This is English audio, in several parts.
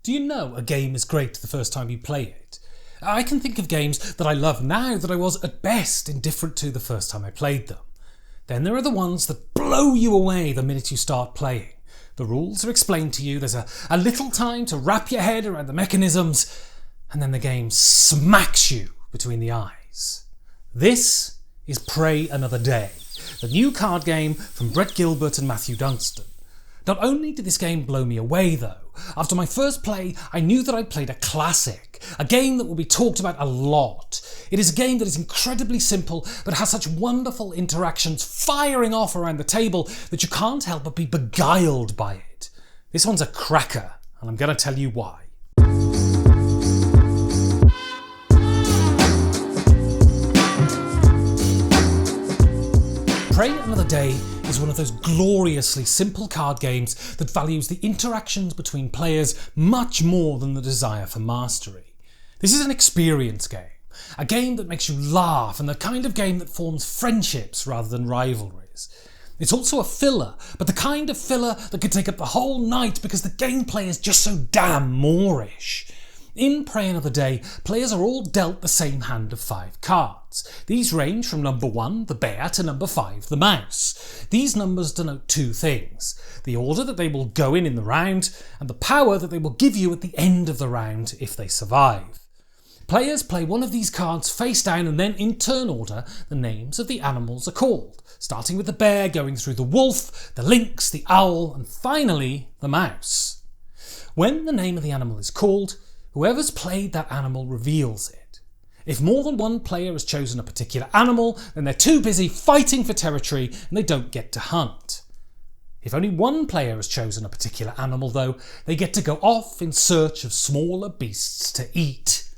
Do you know a game is great the first time you play it? I can think of games that I love now that I was at best indifferent to the first time I played them. Then there are the ones that blow you away the minute you start playing. The rules are explained to you, there's a little time to wrap your head around the mechanisms, and then the game smacks you between the eyes. This is Pray Another Day, the new card game from Brett Gilbert and Matthew Dunstan. Not only did this game blow me away though, after my first play I knew that I'd played a classic, a game that will be talked about a lot. It is a game that is incredibly simple but has such wonderful interactions firing off around the table that you can't help but be beguiled by it. This one's a cracker, and I'm going to tell you why. Pray Another Day is one of those gloriously simple card games that values the interactions between players much more than the desire for mastery. This is an experience game, a game that makes you laugh and the kind of game that forms friendships rather than rivalries. It's also a filler, but the kind of filler that could take up the whole night because the gameplay is just so damn moorish. In Pray Another Day, players are all dealt the same hand of 5 cards. These range from number 1, the bear, to number 5, the mouse. These numbers denote 2 things: the order that they will go in the round, and the power that they will give you at the end of the round if they survive. Players play one of these cards face down and then in turn order the names of the animals are called, starting with the bear, going through the wolf, the lynx, the owl, and finally the mouse. When the name of the animal is called, whoever's played that animal reveals it. If more than one player has chosen a particular animal, then they're too busy fighting for territory and they don't get to hunt. If only one player has chosen a particular animal though, they get to go off in search of smaller beasts to eat.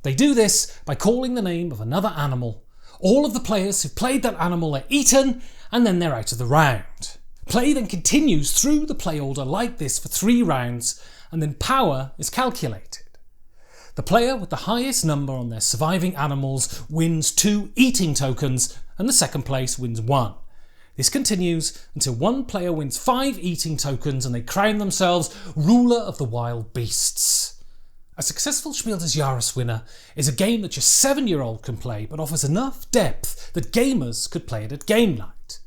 They do this by calling the name of another animal. All of the players who've played that animal are eaten and then they're out of the round. Play then continues through the play order like this for 3 rounds, and then power is calculated. The player with the highest number on their surviving animals wins 2 eating tokens, and the second place wins 1. This continues until one player wins 5 eating tokens and they crown themselves ruler of the wild beasts. A successful Spiel des Jahres winner is a game that your 7-year-old can play but offers enough depth that gamers could play it at game night.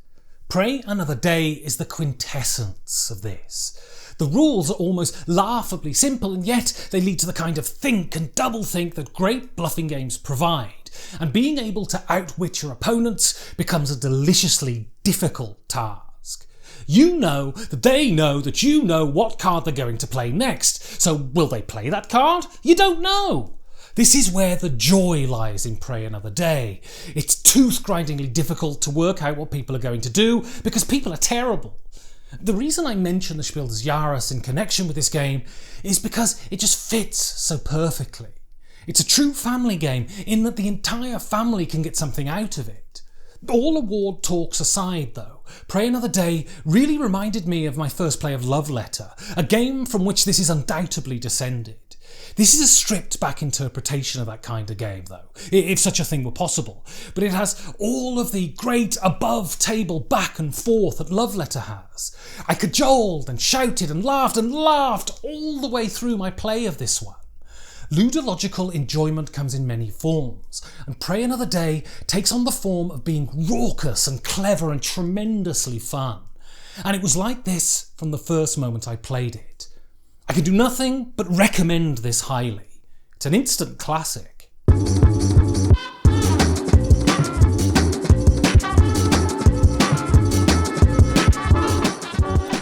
Pray Another Day is the quintessence of this. The rules are almost laughably simple, and yet they lead to the kind of think and double think that great bluffing games provide, and being able to outwit your opponents becomes a deliciously difficult task. You know that they know that you know what card they're going to play next, so will they play that card? You don't know. This is where the joy lies in Pray Another Day. It's tooth-grindingly difficult to work out what people are going to do because people are terrible. The reason I mention the Spiel des Jahres in connection with this game is because it just fits so perfectly. It's a true family game in that the entire family can get something out of it. All award talks aside though, Pray Another Day really reminded me of my first play of Love Letter, a game from which this is undoubtedly descended. This is a stripped back interpretation of that kind of game though, if such a thing were possible, but it has all of the great above table back and forth that Love Letter has. I cajoled and shouted and laughed all the way through my play of this one. Ludological enjoyment comes in many forms, and Pray Another Day takes on the form of being raucous and clever and tremendously fun. And it was like this from the first moment I played it. I can do nothing but recommend this highly. It's an instant classic.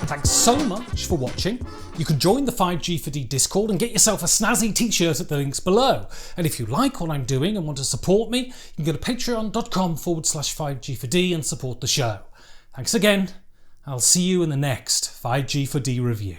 Thanks so much for watching. You can join the 5G4D Discord and get yourself a snazzy t-shirt at the links below. And if you like what I'm doing and want to support me, you can go to patreon.com/5G4D and support the show. Thanks again. I'll see you in the next 5G4D review.